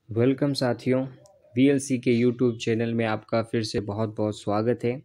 Welcome साथियों, VLC के YouTube channel में आपका फिर से बहुत बहुत स्वागत है।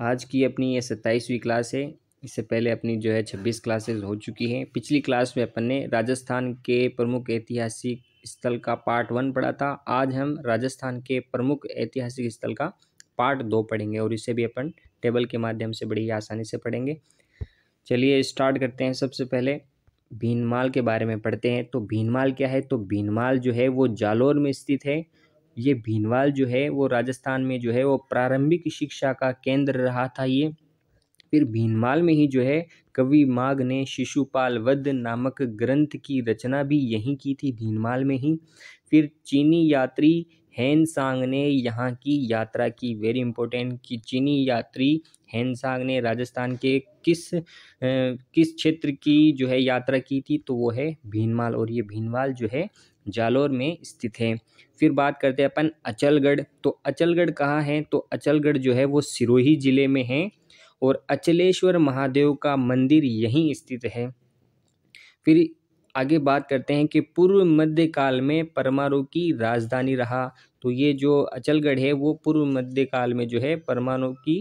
आज की अपनी ये 27वीं क्लास है। इससे पहले अपनी जो है 26 क्लासेस हो चुकी हैं। पिछली क्लास में अपन ने राजस्थान के प्रमुख ऐतिहासिक स्थल का पार्ट 1 पढ़ा था। आज हम राजस्थान के प्रमुख ऐतिहासिक स्थल का पार्ट 2 पढ़ेंगे और इसे भी अपन टेबल के माध्यम से बड़ी आसानी से पढ़ेंगे। चलिए स्टार्ट करते हैं। सबसे पहले भीनमाल के बारे में पढ़ते हैं। तो भीनमाल क्या है? तो भीनमाल जो है वो जालौर में स्थित है। ये भीनमाल जो है वो राजस्थान में जो है वो प्रारंभिक शिक्षा का केंद्र रहा था। ये फिर भीनमाल में ही जो है कवि माघ ने शिशुपाल वध नामक ग्रंथ की रचना भी यहीं की थी, भीनमाल में ही। फिर चीनी यात्री हेनसांग ने यहाँ की यात्रा की। वेरी इंपॉर्टेंट कि चीनी यात्री हेनसांग ने राजस्थान के किस क्षेत्र की जो है यात्रा की थी? तो वो है भीनमाल, और ये भीनमाल जो है जालौर में स्थित है। फिर बात करते हैं अपन अचलगढ़। तो अचलगढ़ कहाँ है? तो अचलगढ़ जो है वो सिरोही जिले में है और अचलेश्वर महादेव का मंदिर यहीं स्थित है। फिर आगे बात करते हैं कि पूर्व मध्य काल में परमाणु की राजधानी रहा। तो ये जो अचलगढ़ है वो पूर्व मध्य काल में जो है परमाणु की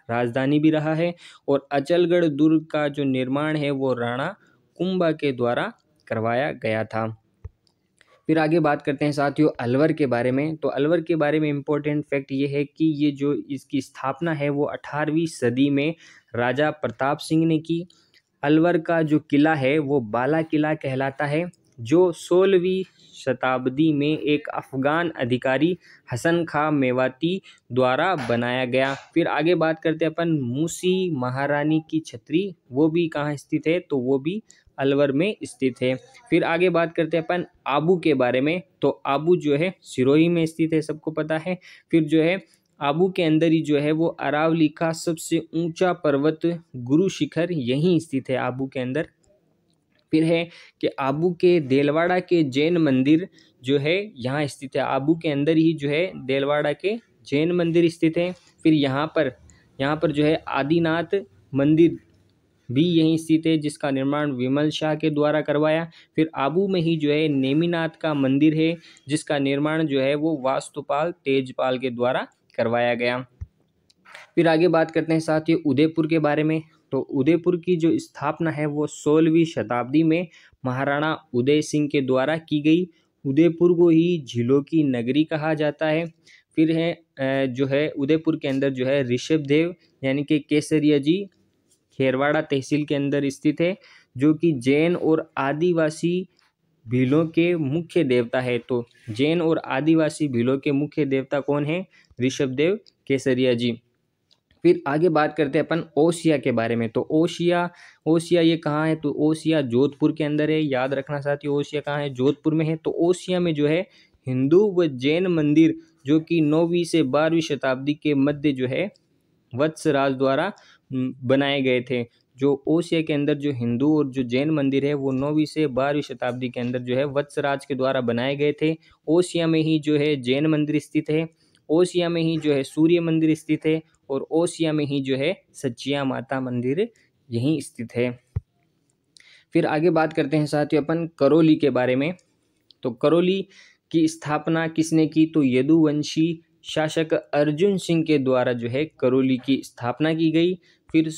राजधानी भी रहा है। और अचलगढ़ दुर्ग का जो निर्माण है वो राणा कुंभा के द्वारा करवाया गया था। फिर आगे बात करते हैं साथियों अलवर के बारे में। तो अलवर के बारे में इम्पोर्टेंट फैक्ट ये है कि ये जो इसकी स्थापना है वो 18वीं सदी में राजा प्रताप सिंह ने की। अलवर का जो किला है वो बाला किला कहलाता है, जो 16वीं शताब्दी में एक अफगान अधिकारी हसन खां मेवाती द्वारा बनाया गया। फिर आगे बात करते हैं अपन मूसी महारानी की छतरी, वो भी कहाँ स्थित है? तो वो भी अलवर में स्थित है। फिर आगे बात करते हैं अपन आबू के बारे में। तो आबू जो है सिरोही में स्थित है, सबको पता है। फिर जो है आबू के अंदर ही जो है वो अरावली का सबसे ऊंचा पर्वत गुरु शिखर यहीं स्थित है, आबू के अंदर। फिर है कि आबू के देलवाड़ा के जैन मंदिर जो है यहाँ स्थित है। आबू के अंदर ही जो है देलवाड़ा के जैन मंदिर स्थित है। फिर यहाँ पर जो है आदिनाथ मंदिर भी यहीं स्थित है, जिसका निर्माण विमल शाह के द्वारा करवाया। फिर आबू में ही जो है नेमिनाथ का मंदिर है, जिसका निर्माण जो है वो वास्तुपाल तेजपाल के द्वारा करवाया गया। फिर आगे बात करते हैं साथियों उदयपुर के बारे में। तो उदयपुर की जो स्थापना है वो 16वीं शताब्दी में महाराणा उदय सिंह के द्वारा की गई। उदयपुर को ही झीलों की नगरी कहा जाता है। फिर है जो है उदयपुर के अंदर जो है ऋषभदेव यानी कि केसरिया जी खेरवाड़ा तहसील के अंदर स्थित है, जो कि जैन और आदिवासी भीलों के मुख्य देवता है। तो जैन और आदिवासी भीलों के मुख्य देवता कौन है? ऋषभदेव केसरिया जी। फिर आगे बात करते हैं अपन ओसिया के बारे में। तो ओसिया ये कहाँ है? तो ओसिया जोधपुर के अंदर है। याद रखना साथियों, ओसिया कहाँ है? जोधपुर में है। तो ओसिया में जो है हिंदू व जैन मंदिर जो कि 9वीं से 12वीं शताब्दी के मध्य जो है वत्सराज द्वारा बनाए गए थे। जो ओसिया के अंदर जो हिंदू और जो जैन मंदिर है वो 9वीं से 12वीं शताब्दी के अंदर जो है वत्सराज के द्वारा बनाए गए थे। ओसिया में ही जो है जैन मंदिर स्थित है। ओसिया में ही जो है सूर्य मंदिर स्थित है। और ओसिया में ही जो है सचिया माता मंदिर यहीं स्थित है। फिर आगे बात करते हैं साथियों अपन करौली के बारे में। तो करौली की स्थापना किसने की? तो यदुवंशी शासक अर्जुन सिंह के द्वारा जो है करौली की स्थापना की गई। फिर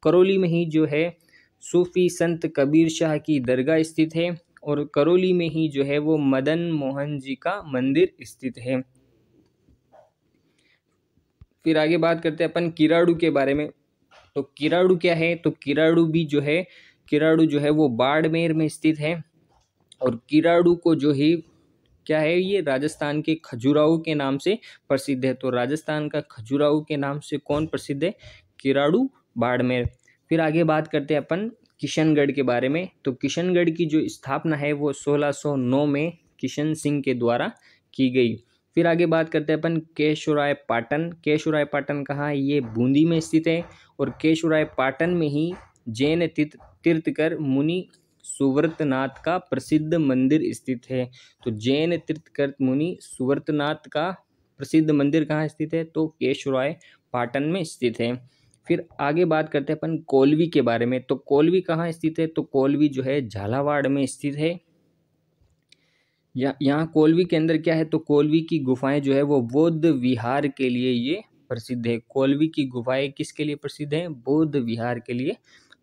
करौली में ही जो है सूफी संत कबीर शाह की दरगाह स्थित है। और करौली में ही जो है वो मदन मोहन जी का मंदिर स्थित है। फिर आगे बात करते हैं अपन किराड़ू के बारे में। तो किराड़ू क्या है? तो किराड़ू जो है वो बाड़मेर में स्थित है। और किराड़ू को जो ही क्या है, ये राजस्थान के खजुराहो के नाम से प्रसिद्ध है। तो राजस्थान का खजुराहो के नाम से कौन प्रसिद्ध है? किराड़ू बाड़मेर। फिर आगे बात करते हैं अपन किशनगढ़ के बारे में। तो किशनगढ़ की जो स्थापना है वो 1609 में किशन सिंह के द्वारा की गई। फिर आगे बात करते हैं अपन केशवराय पाटन। केशवराय पाटन कहाँ है? ये बूंदी में स्थित है। और केशवराय पाटन में ही जैन तीर्थकर मुनि सुव्रतनाथ का प्रसिद्ध मंदिर स्थित है। तो जैन तीर्थकर मुनि सुव्रतनाथ का प्रसिद्ध मंदिर कहाँ स्थित है? तो केशवराय पाटन में स्थित है। फिर आगे बात करते हैं अपन कोलवी के बारे में। तो कोलवी कहाँ स्थित है? तो कोलवी जो है झालावाड़ में स्थित है। यहाँ कोलवी के अंदर क्या है, तो कोलवी की गुफाएं जो है वो बौद्ध विहार के लिए ये प्रसिद्ध है। कोलवी की गुफाएं किसके लिए प्रसिद्ध हैं? बौद्ध विहार के लिए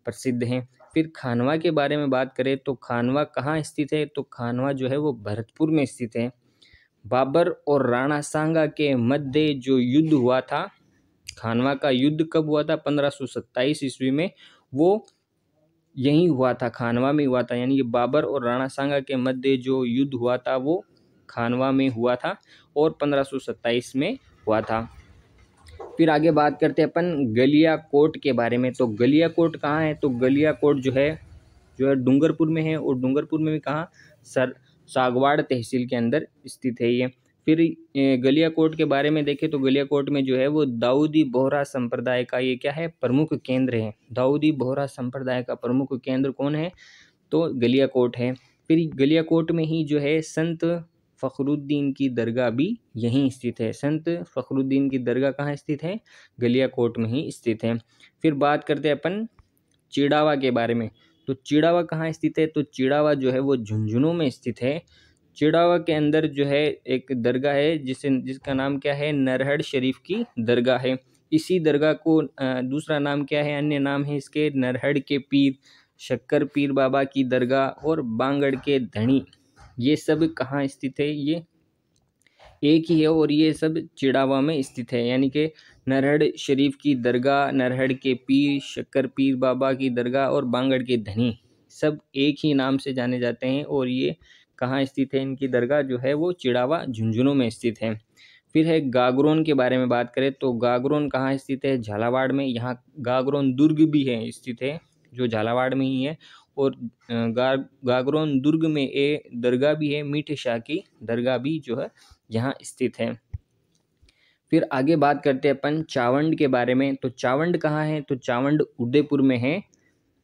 प्रसिद्ध हैं। फिर खानवा के बारे में बात करें तो खानवा कहाँ स्थित है? तो खानवा जो है वो भरतपुर में स्थित है। बाबर और राणा सांगा के मध्य जो युद्ध हुआ था, खानवा का युद्ध कब हुआ था? 1527 ईस्वी में वो यहीं हुआ था, खानवा में हुआ था। यानी कि बाबर और राणा सांगा के मध्य जो युद्ध हुआ था वो खानवा में हुआ था और 1527 में हुआ था। फिर आगे बात करते हैं अपन गलियाकोट के बारे में। तो गलियाकोट कहाँ है? तो गलियाकोट जो है डूंगरपुर में है, और डूंगरपुर में भी कहाँ? सागवाड़ तहसील के अंदर स्थित है ये। फिर गलियाकोट के बारे में देखें तो गलियाकोट में जो है वो दाऊदी बोहरा संप्रदाय का ये क्या है? प्रमुख केंद्र है। दाऊदी बोहरा संप्रदाय का प्रमुख केंद्र कौन है? तो गलियाकोट है। फिर गलियाकोट में ही जो है संत फ़खरुद्दीन की दरगाह भी यहीं स्थित है। संत फ़खरुद्दीन की दरगाह कहाँ स्थित है? गलियाकोट में ही स्थित है। फिर बात करते हैं अपन चिड़ावा के बारे में। तो चिड़ावा कहाँ स्थित है? तो चिड़ावा जो है वो झुंझुनू में स्थित है। चिड़ावा के अंदर जो है एक दरगाह है जिसका नाम क्या है? नरहड़ शरीफ की दरगाह है। इसी दरगाह को दूसरा नाम क्या है? अन्य नाम है इसके नरहड़ के पीर, शक्कर पीर बाबा की दरगाह और बांगड़ के धनी। ये सब कहाँ स्थित है? ये एक ही है और ये सब चिड़ावा में स्थित है। यानी कि नरहड़ शरीफ की दरगाह, नरहड़ के पीर, शक्कर पीर बाबा की दरगाह और बांगड़ के धनी सब एक ही नाम से जाने जाते हैं। और ये कहाँ स्थित है? इनकी दरगाह जो है वो चिड़ावा झुंझुनू में स्थित है। फिर है गागरोन के बारे में बात करें तो गागरोन कहाँ स्थित है? झालावाड़ में। यहाँ गागरोन दुर्ग भी है, स्थित है, जो झालावाड़ में ही है। और गागरोन दुर्ग में दरगाह भी है, मीठे शाह की दरगाह भी जो है यहाँ स्थित है। फिर आगे बात करते हैं अपन चावंड के बारे में। तो चावंड कहाँ है? तो चावंड उदयपुर में है।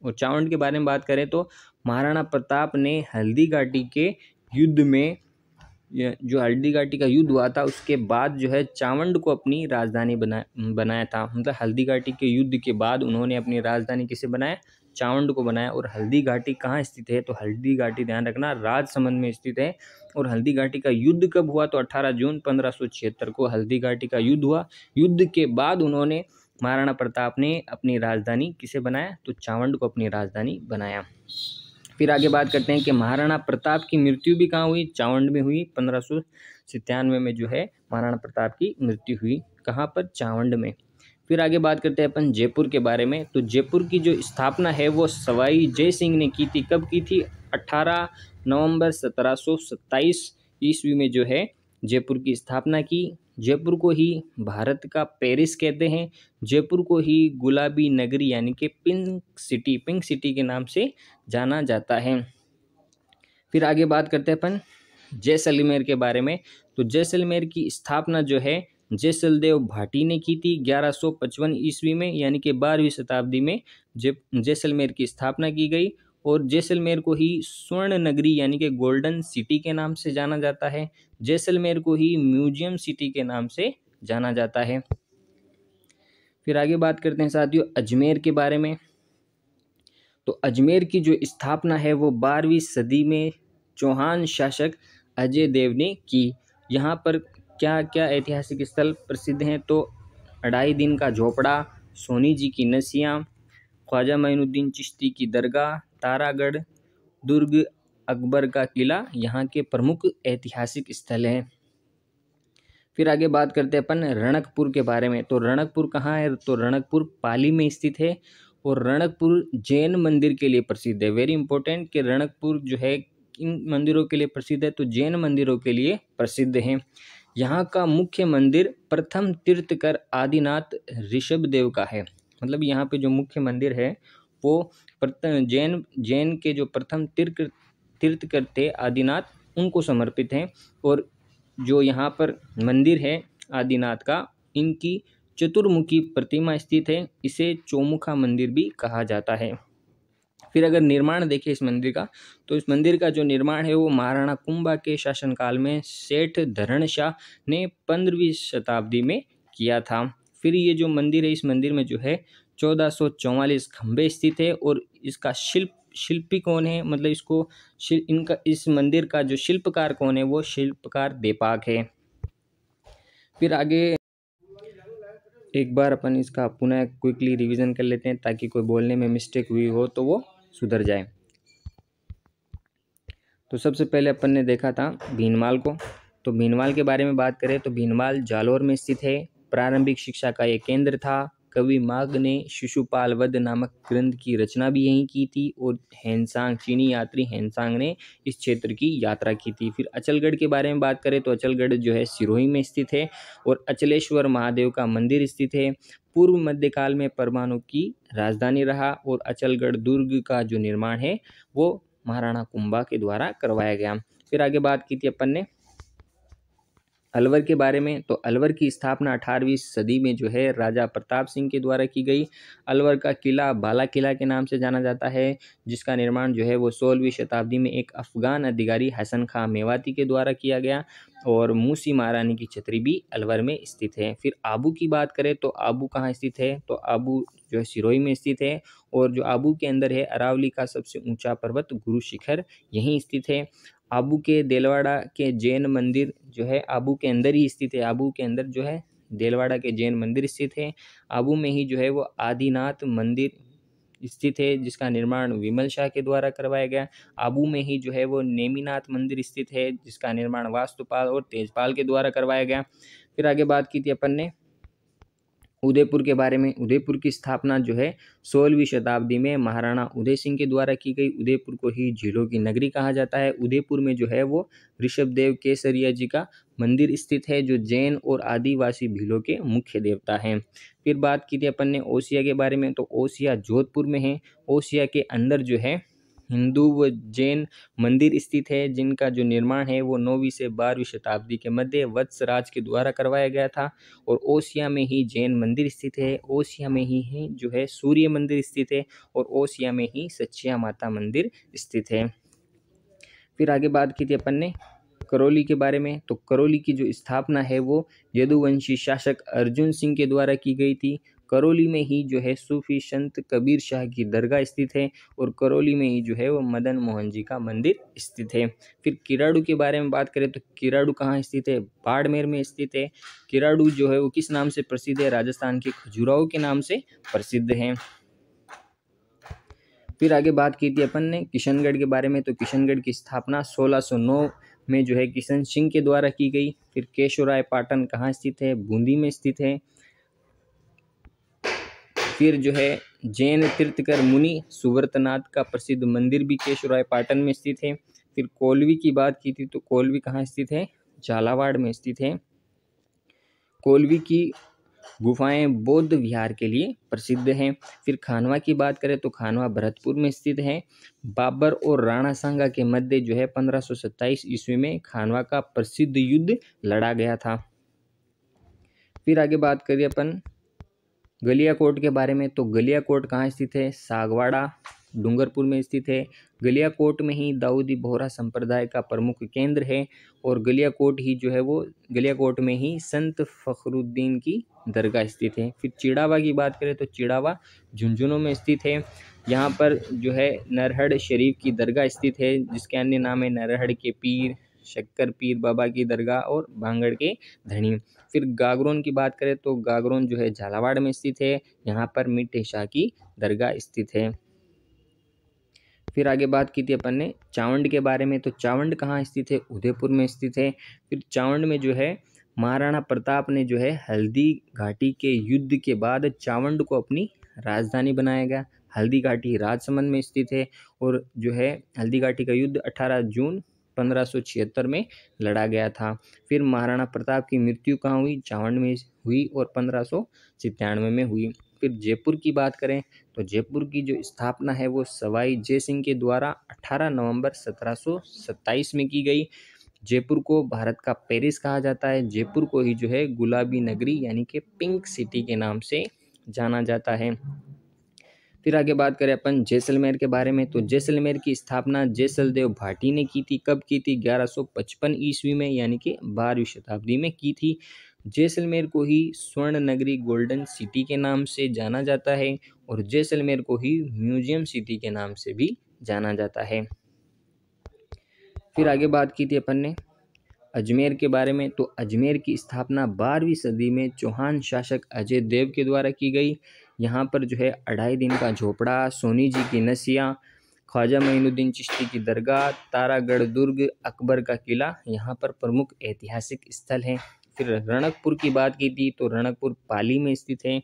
और चावंड के बारे में बात करें तो महाराणा प्रताप ने हल्दी घाटी के युद्ध में, जो हल्दी घाटी का युद्ध हुआ था उसके बाद जो है चावंड को अपनी राजधानी बनाया था। मतलब हल्दी घाटी के युद्ध के बाद उन्होंने अपनी राजधानी किसे बनाया? चावंड को बनाया। और हल्दी घाटी कहाँ स्थित है? तो हल्दी घाटी ध्यान रखना राजसमंद में स्थित है। और हल्दी घाटी का युद्ध कब हुआ? तो 18 जून 1576 को हल्दी घाटी का युद्ध हुआ। युद्ध के बाद उन्होंने, महाराणा प्रताप ने अपनी राजधानी किसे बनाया? तो चावंड को अपनी राजधानी बनाया। फिर आगे बात करते हैं कि महाराणा प्रताप की मृत्यु भी कहाँ हुई? चावंड में हुई। 1597 में जो है महाराणा प्रताप की मृत्यु हुई। कहाँ पर? चावंड में। फिर आगे बात करते हैं अपन जयपुर के बारे में। तो जयपुर की जो स्थापना है वो सवाई जय सिंह ने की थी। कब की थी? 18 नवंबर 1727 ईस्वी में जो है जयपुर की स्थापना की। जयपुर को ही भारत का पेरिस कहते हैं। जयपुर को ही गुलाबी नगरी यानी कि पिंक सिटी के नाम से जाना जाता है। फिर आगे बात करते हैं अपन जैसलमेर के बारे में। तो जैसलमेर की स्थापना जो है जैसलदेव भाटी ने की थी 1155 ईस्वी में, यानी कि 12वीं शताब्दी में जैसलमेर की स्थापना की गई। और जैसलमेर को ही स्वर्ण नगरी यानी कि गोल्डन सिटी के नाम से जाना जाता है। जैसलमेर को ही म्यूजियम सिटी के नाम से जाना जाता है। फिर आगे बात करते हैं साथियों अजमेर के बारे में। तो अजमेर की जो स्थापना है वो 12वीं सदी में चौहान शासक अजय देव ने की। यहाँ पर क्या क्या ऐतिहासिक स्थल प्रसिद्ध हैं? तो अढ़ाई दिन का झोपड़ा, सोनी जी की नसियाँ, ख्वाजा मोइनुद्दीन चिश्ती की दरगाह, तारागढ़, दुर्ग, अकबर का किला यहाँ के प्रमुख ऐतिहासिक स्थल हैं। फिर आगे बात करते हैं अपन रणकपुर के बारे में। तो रणकपुर कहाँ है? तो रणकपुर पाली में स्थित है। और रणकपुर जैन मंदिर के लिए प्रसिद्ध है। वेरी इंपॉर्टेंट कि रणकपुर जो है किन मंदिरों के लिए प्रसिद्ध है? तो जैन मंदिरों के लिए प्रसिद्ध है। यहाँ का मुख्य मंदिर प्रथम तीर्थकर आदिनाथ ऋषभदेव का है। मतलब यहाँ पे जो मुख्य मंदिर है वो जैन के जो प्रथम तीर्थकर थे आदिनाथ, उनको समर्पित है। और जो यहाँ पर मंदिर है आदिनाथ का, इनकी चतुर्मुखी प्रतिमा स्थित है। इसे चौमुखा मंदिर भी कहा जाता है। फिर अगर निर्माण देखें इस मंदिर का, तो इस मंदिर का जो निर्माण है वो महाराणा कुंभा के शासनकाल में सेठ धरण शाह ने 15वीं शताब्दी में किया था। फिर ये जो मंदिर है, इस मंदिर में जो है 1444 खंभे स्थित है। और इसका शिल्प शिल्पी कौन है, मतलब इसको इनका इस मंदिर का जो शिल्पकार कौन है, वो शिल्पकार देपाक है। फिर आगे एक बार अपन इसका पुनः क्विकली रिवीजन कर लेते हैं ताकि कोई बोलने में मिस्टेक हुई हो तो वो सुधर जाए। तो सबसे पहले अपन ने देखा था भीनमाल को। तो भीनमाल के बारे में बात करें तो भीनमाल जालौर में स्थित है। प्रारंभिक शिक्षा का एक केंद्र था। कवि माघ ने शिशुपाल वध नामक ग्रंथ की रचना भी यहीं की थी और हेनसांग, चीनी यात्री हेनसांग ने इस क्षेत्र की यात्रा की थी। फिर अचलगढ़ के बारे में बात करें तो अचलगढ़ जो है सिरोही में स्थित है और अचलेश्वर महादेव का मंदिर स्थित है। पूर्व मध्यकाल में परमाणु की राजधानी रहा और अचलगढ़ दुर्ग का जो निर्माण है वो महाराणा कुंभा के द्वारा करवाया गया। फिर आगे बात की थी अपन ने अलवर के बारे में। तो अलवर की स्थापना 18वीं सदी में जो है राजा प्रताप सिंह के द्वारा की गई। अलवर का किला बाला किला के नाम से जाना जाता है, जिसका निर्माण जो है वो 16वीं शताब्दी में एक अफगान अधिकारी हसन खां मेवाती के द्वारा किया गया और मूसी महारानी की छतरी भी अलवर में स्थित है। फिर आबू की बात करें तो आबू कहाँ स्थित है, तो आबू जो है सिरोही में स्थित है और जो आबू के अंदर है अरावली का सबसे ऊंचा पर्वत गुरु शिखर यहीं स्थित है। आबू के देलवाड़ा के जैन मंदिर जो है आबू के अंदर ही स्थित है। आबू के अंदर जो है देलवाड़ा के जैन मंदिर स्थित है। आबू में ही जो है वो आदिनाथ मंदिर स्थित है, जिसका निर्माण विमल शाह के द्वारा करवाया गया। आबू में ही जो है वो नेमिनाथ मंदिर स्थित है, जिसका निर्माण वास्तुपाल और तेजपाल के द्वारा करवाया गया। फिर आगे बात की थी अपन ने उदयपुर के बारे में। उदयपुर की स्थापना जो है 16वीं शताब्दी में महाराणा उदय सिंह के द्वारा की गई। उदयपुर को ही झीलों की नगरी कहा जाता है। उदयपुर में जो है वो ऋषभदेव केसरिया जी का मंदिर स्थित है, जो जैन और आदिवासी भीलों के मुख्य देवता हैं। फिर बात की थी अपन ने ओसिया के बारे में। तो ओसिया जोधपुर में है। ओसिया के अंदर जो है हिंदू व जैन मंदिर स्थित है, जिनका जो निर्माण है वो 9वीं से 12वीं शताब्दी के मध्य वत्सराज के द्वारा करवाया गया था। और ओसिया में ही जैन मंदिर स्थित है। ओसिया में ही जो है सूर्य मंदिर स्थित है और ओसिया में ही सचिया माता मंदिर स्थित है। फिर आगे बात की थी अपन ने करौली के बारे में। तो करौली की जो स्थापना है वो यदुवंशी शासक अर्जुन सिंह के द्वारा की गई थी। करौली में ही जो है सूफी संत कबीर शाह की दरगाह स्थित है और करौली में ही जो है वो मदन मोहन जी का मंदिर स्थित है। फिर किराड़ू के बारे में बात करें तो किराड़ू कहाँ स्थित है, बाड़मेर में स्थित है। किराड़ू जो है वो किस नाम से प्रसिद्ध है, राजस्थान के खजुराहो के नाम से प्रसिद्ध है। फिर आगे बात की थी अपन ने किशनगढ़ के बारे में। तो किशनगढ़ की स्थापना 1609 में जो है किशन सिंह के द्वारा की गई। फिर केशवराय पाटन कहाँ स्थित है, बूंदी में स्थित है। फिर जो है जैन तीर्थकर मुनि सुव्रतनाथ का प्रसिद्ध मंदिर भी केशवराय पाटन में स्थित है। फिर कोलवी की बात की थी तो कोलवी कहाँ स्थित है, झालावाड़ में स्थित है। कोलवी की गुफाएं बौद्ध विहार के लिए प्रसिद्ध हैं। फिर खानवा की बात करें तो खानवा भरतपुर में स्थित है। बाबर और राणा सांगा के मध्य जो है 1527 ईस्वी में खानवा का प्रसिद्ध युद्ध लड़ा गया था। फिर आगे बात करिए अपन गलियाकोट के बारे में। तो गलियाकोट कहाँ स्थित है, सागवाड़ा डूंगरपुर में स्थित है। गलियाकोट में ही दाऊदी बोहरा संप्रदाय का प्रमुख केंद्र है और गलियाकोट ही जो है वो गलियाकोट में ही संत फखरुद्दीन की दरगाह स्थित है। फिर चिड़ावा की बात करें तो चिड़ावा झुंझुनू में स्थित है। यहाँ पर जो है नरहड़ शरीफ की दरगाह स्थित है, जिसके अन्य नाम है नरहड़ के पीर, शक्कर पीर बाबा की दरगाह और भांगड़ के धनी। फिर गागरोन की बात करें तो गागरोन जो है झालावाड़ में स्थित है। यहाँ पर मिठे शाह की दरगाह स्थित है। फिर आगे बात की थी अपन ने चावंड के बारे में। तो चावंड कहाँ स्थित है, उदयपुर में स्थित है। फिर चावंड में जो है महाराणा प्रताप ने जो है हल्दी घाटी के युद्ध के बाद चावंड को अपनी राजधानी बनाया गया। हल्दी घाटी राजसमंद में स्थित है और जो है हल्दी घाटी का युद्ध 18 जून 1576 में लड़ा गया था। फिर महाराणा प्रताप की मृत्यु कहाँ हुई, चावंड में हुई और 1597 में हुई। फिर जयपुर की बात करें तो जयपुर की जो स्थापना है वो सवाई जय सिंह के द्वारा 18 नवंबर 1727 में की गई। जयपुर को भारत का पेरिस कहा जाता है। जयपुर को ही जो है गुलाबी नगरी यानी कि पिंक सिटी के नाम से जाना जाता है। फिर आगे बात करें अपन जैसलमेर के बारे में। तो जैसलमेर की स्थापना जैसलदेव भाटी ने की थी। कब की थी, 1155 ईस्वी में, यानी कि 12वीं शताब्दी में की थी। जैसलमेर को ही स्वर्ण नगरी गोल्डन सिटी के नाम से जाना जाता है और जैसलमेर को ही म्यूजियम सिटी के नाम से भी जाना जाता है। फिर आगे बात की थी अपन ने अजमेर के बारे में, तो अजमेर की स्थापना 12वीं सदी में चौहान शासक अजय देव के द्वारा की गई। यहाँ पर जो है 2.5 दिन का झोपड़ा, सोनी जी की नसियाँ, ख्वाजा मोइनुद्दीन चिश्ती की दरगाह, तारागढ़ दुर्ग, अकबर का किला यहाँ पर प्रमुख ऐतिहासिक स्थल हैं। फिर रणकपुर की बात की थी, तो रणकपुर पाली में स्थित है।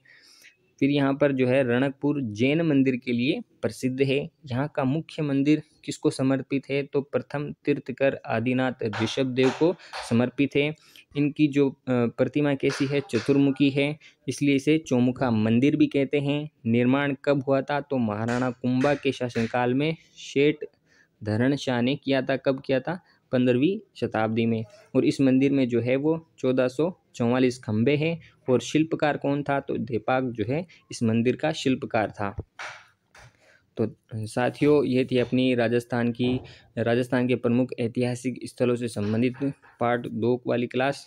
फिर यहाँ पर जो है रणकपुर जैन मंदिर के लिए प्रसिद्ध है। यहाँ का मुख्य मंदिर किसको समर्पित है, तो प्रथम तीर्थकर आदिनाथ ऋषभदेव को समर्पित है। इनकी जो प्रतिमा कैसी है, चतुर्मुखी है, इसलिए इसे चौमुखा मंदिर भी कहते हैं। निर्माण कब हुआ था, तो महाराणा कुंभा के शासनकाल में शेठ धरणशाह ने किया था। कब किया था, 15वीं शताब्दी में। और इस मंदिर में जो है वो 1444 खंबे हैं। और शिल्पकार कौन था, तो देपाक जो है इस मंदिर का शिल्पकार था। तो साथियों, ये थी अपनी राजस्थान के प्रमुख ऐतिहासिक स्थलों से संबंधित पार्ट 2 वाली क्लास।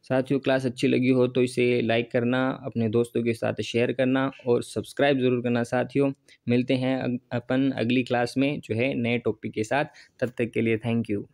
साथियों, क्लास अच्छी लगी हो तो इसे लाइक करना, अपने दोस्तों के साथ शेयर करना और सब्सक्राइब ज़रूर करना। साथियों, मिलते हैं अपन अगली क्लास में जो है नए टॉपिक के साथ। तब तक के लिए थैंक यू।